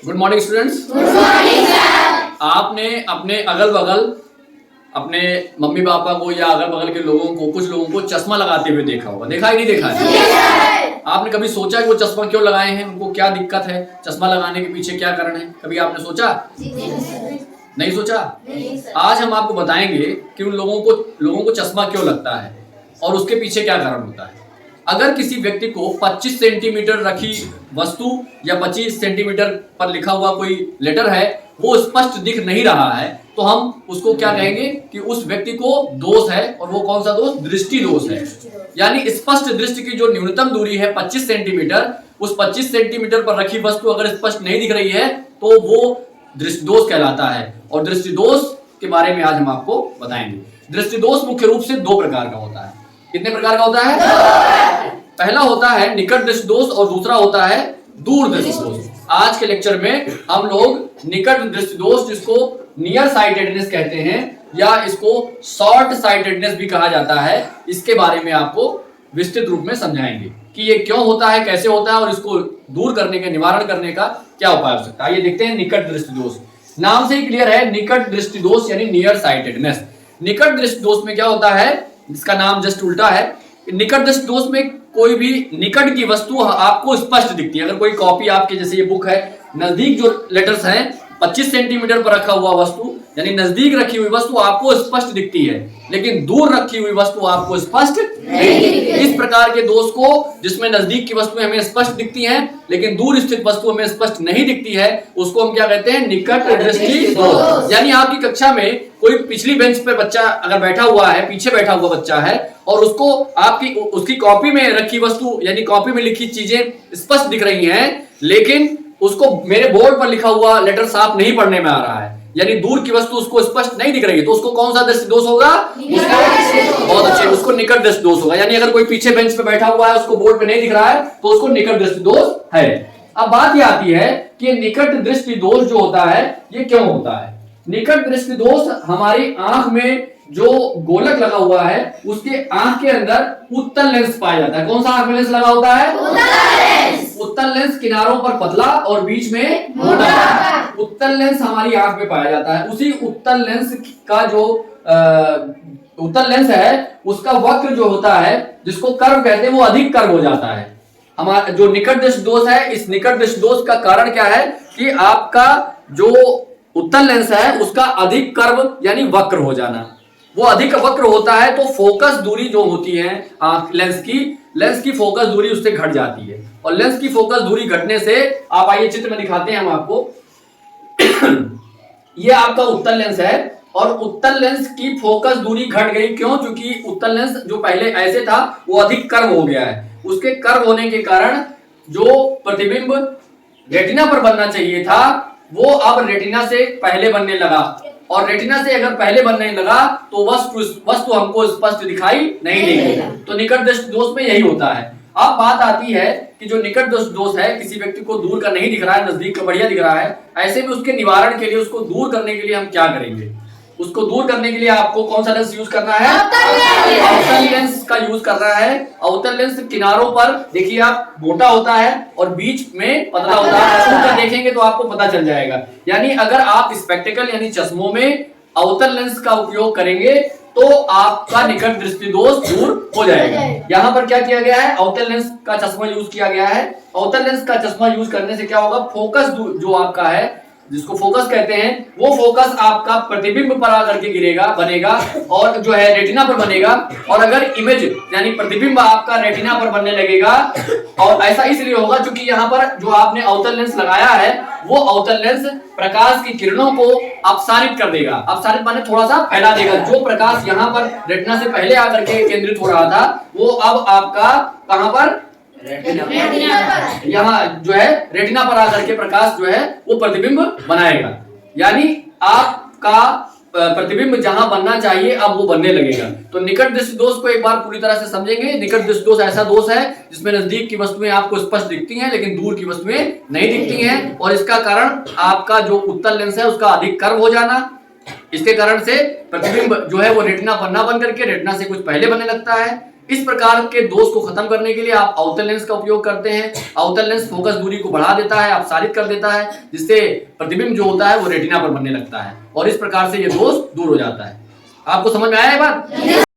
Good morning students. आपने अपने अगल बगल अपने मम्मी पापा को या अगल बगल के लोगों को, कुछ लोगों को चश्मा लगाते हुए देखा होगा। देखा है नहीं देखा है? आपने कभी सोचा कि वो चश्मा क्यों लगाए हैं, उनको क्या दिक्कत है, चश्मा लगाने के पीछे क्या कारण है? कभी आपने सोचा? नहीं सोचा? आज हम आपको बताएंगे कि उन लोगों को चश्मा क्यों लगता है और उसके पीछे क्या कारण होता है। अगर किसी व्यक्ति को 25 सेंटीमीटर रखी वस्तु या 25 सेंटीमीटर पर लिखा हुआ कोई लेटर है वो स्पष्ट दिख नहीं रहा है तो हम उसको क्या कहेंगे कि उस व्यक्ति को दोष है। और वो कौन सा दोष? दृष्टि दोष है। यानी स्पष्ट दृष्टि की जो न्यूनतम दूरी है 25 सेंटीमीटर, उस 25 सेंटीमीटर पर रखी वस्तु अगर स्पष्ट नहीं दिख रही है तो वो दृष्टि दोष कहलाता है। और दृष्टि दोष के बारे में आज हम आपको बताएंगे। दृष्टि दोष मुख्य रूप से दो प्रकार का होता है। कितने प्रकार का होता है? पहला होता है निकट दृष्टि दोष और दूसरा होता है दूर दृष्टि दोष। आज के लेक्चर में हम लोग निकट दृष्टि दोष, जिसको नियर साइटेडनेस कहते हैं या इसको शॉर्ट साइटेडनेस भी कहा जाता है, इसके बारे में आपको विस्तृत रूप में समझाएंगे कि ये क्यों होता है, कैसे होता है और इसको दूर करने के, निवारण करने का क्या उपाय हो सकता है। ये देखते हैं निकट दृष्टि दोष। नाम से ही क्लियर है, निकट दृष्टि दोष यानी नियर साइटेडनेस। निकट दृष्टि दोष में क्या होता है, इसका नाम जस्ट उल्टा है। निकट दृष्टि दोष में कोई भी निकट की वस्तु आपको स्पष्ट दिखती है। अगर कोई कॉपी आपके, जैसे ये बुक है, नजदीक जो लेटर्स हैं 25 सेंटीमीटर पर रखा हुआ वस्तु यानी नजदीक रखी हुई वस्तु आपको स्पष्ट दिखती है, लेकिन दूर रखी हुई वस्तु आपको स्पष्ट नहीं दिखती। इस प्रकार के दोष को, जिसमें नजदीक की वस्तुएं हमें स्पष्ट दिखती हैं लेकिन दूर स्थित वस्तु हमें स्पष्ट नहीं दिखती है, उसको हम क्या कहते हैं? निकट दृष्टि दोष। यानी आपकी कक्षा में कोई पिछली बेंच पर बच्चा अगर बैठा हुआ है, पीछे बैठा हुआ बच्चा है और उसको उसकी कॉपी में रखी वस्तु यानी कॉपी में लिखी चीजें स्पष्ट दिख रही हैं, लेकिन उसको मेरे बोर्ड पर लिखा हुआ लेटर साफ नहीं पढ़ने में आ रहा है, यानी दूर की वस्तु उसको स्पष्ट नहीं दिख रही है, तो उसको कौन सा दृष्टि दोष होगा? बहुत अच्छे, उसको निकट दृष्टि दोष होगा। यानी अगर कोई पीछे बेंच पे बैठा हुआ है, उसको बोर्ड पे नहीं दिख रहा है तो उसको निकट दृष्टि दोष है। अब बात यह आती है कि निकट दृष्टि दोष जो होता है ये क्यों होता है? निकट दृष्टि दोष हमारी आंख में जो गोलक लगा हुआ है उसके आंख के अंदर उत्तल लेंस पाया जाता है। कौन सा आंख में लेंस लगा होता है? उत्तल लेंस किनारों पर पतला और बीच में मोटा। उत्तल लेंस हमारी आंख में पाया जाता है। उसी उत्तल लेंस का जो उत्तल लेंस है उसका वक्र जो होता है, जिसको कर्व कहते हैं, वो अधिक कर्व हो जाता है। हमारा जो निकट दृष्टि दोष है, इस निकट दृष्टि दोष का कारण क्या है कि आपका जो उत्तल लेंस है उसका अधिक कर्व यानी वक्र हो जाना। वो अधिक वक्र होता है तो फोकस दूरी जो होती है लेंस की फोकस दूरी उससे घट जाती है। और लेंस की फोकस दूरी घटने से, आप आइए चित्र में दिखाते हैं हम आपको। ये आपका उत्तल लेंस है और उत्तल लेंस की फोकस दूरी घट गई। क्यों? क्योंकि उत्तल लेंस जो पहले ऐसे था वो अधिक कर्व हो गया है। उसके कर्व होने के कारण जो प्रतिबिंब रेटिना पर बनना चाहिए था वो अब रेटिना से पहले बनने लगा, और रेटिना से अगर पहले बनने लगा तो वस्तु हमको स्पष्ट दिखाई नहीं देगी। तो निकट दृष्टि दोष में यही होता है। अब बात आती है कि जो निकट दृष्टि दोष है, किसी व्यक्ति को दूर का नहीं दिख रहा है, नजदीक का बढ़िया दिख रहा है, ऐसे में उसके निवारण के लिए, उसको दूर करने के लिए हम क्या करेंगे? उसको दूर करने के लिए आपको कौन सा लेंस यूज करना है? अवतल लेंस का यूज करना है। अवतल लेंस किनारों पर देखिए आप मोटा होता है और बीच में पतला होता है। छू कर देखेंगे तो आपको पता चल जाएगा। यानी अगर आप स्पेक्टिकल यानी चश्मों में अवतल लेंस का उपयोग करेंगे तो आपका निकट दृष्टि दोष दूर हो जाएगा। यहाँ पर क्या किया गया है? अवतल लेंस का चश्मा यूज किया गया है। अवतल लेंस का चश्मा यूज करने से क्या होगा? फोकस जो आपका है, जिसको फोकस कहते हैं, वो फोकस आपका प्रतिबिंब पर आकर के बनेगा और जो है रेटिना पर बनेगा। और अगर इमेज यानी प्रतिबिंब आपका रेटिना पर बनने लगेगा, और ऐसा इसलिए होगा क्योंकि यहाँ पर जो आपने अवतल लेंस लगाया है वो अवतल लेंस प्रकाश की किरणों को अपसारित कर देगा। अपसारित माने थोड़ा सा फैला देगा। जो प्रकाश यहाँ पर रेटिना से पहले आकर के केंद्रित हो रहा था वो अब आपका कहां पर? यहाँ जो है रेटिना पर आकर के प्रकाश जो है वो प्रतिबिंब बनाएगा। यानी आपका प्रतिबिंब जहां बनना चाहिए अब वो बनने लगेगा। तो निकट दृष्टि दोष को एक बार पूरी तरह से समझेंगे। निकट दृष्टि दोष ऐसा दोष है जिसमें नजदीक की वस्तुएं आपको स्पष्ट दिखती हैं लेकिन दूर की वस्तुएं नहीं दिखती हैं, और इसका कारण आपका जो उत्तल लेंस है उसका अधिक कर्व हो जाना। इसके कारण से प्रतिबिंब जो है वो रेटिना पर ना बन करके रेटिना से कुछ पहले बनने लगता है। इस प्रकार के दोष को खत्म करने के लिए आप अवतल लेंस का उपयोग करते हैं। अवतल लेंस फोकस दूरी को बढ़ा देता है, अपसारित कर देता है, जिससे प्रतिबिंब जो होता है वो रेटिना पर बनने लगता है और इस प्रकार से ये दोष दूर हो जाता है। आपको समझ में आया ये बात?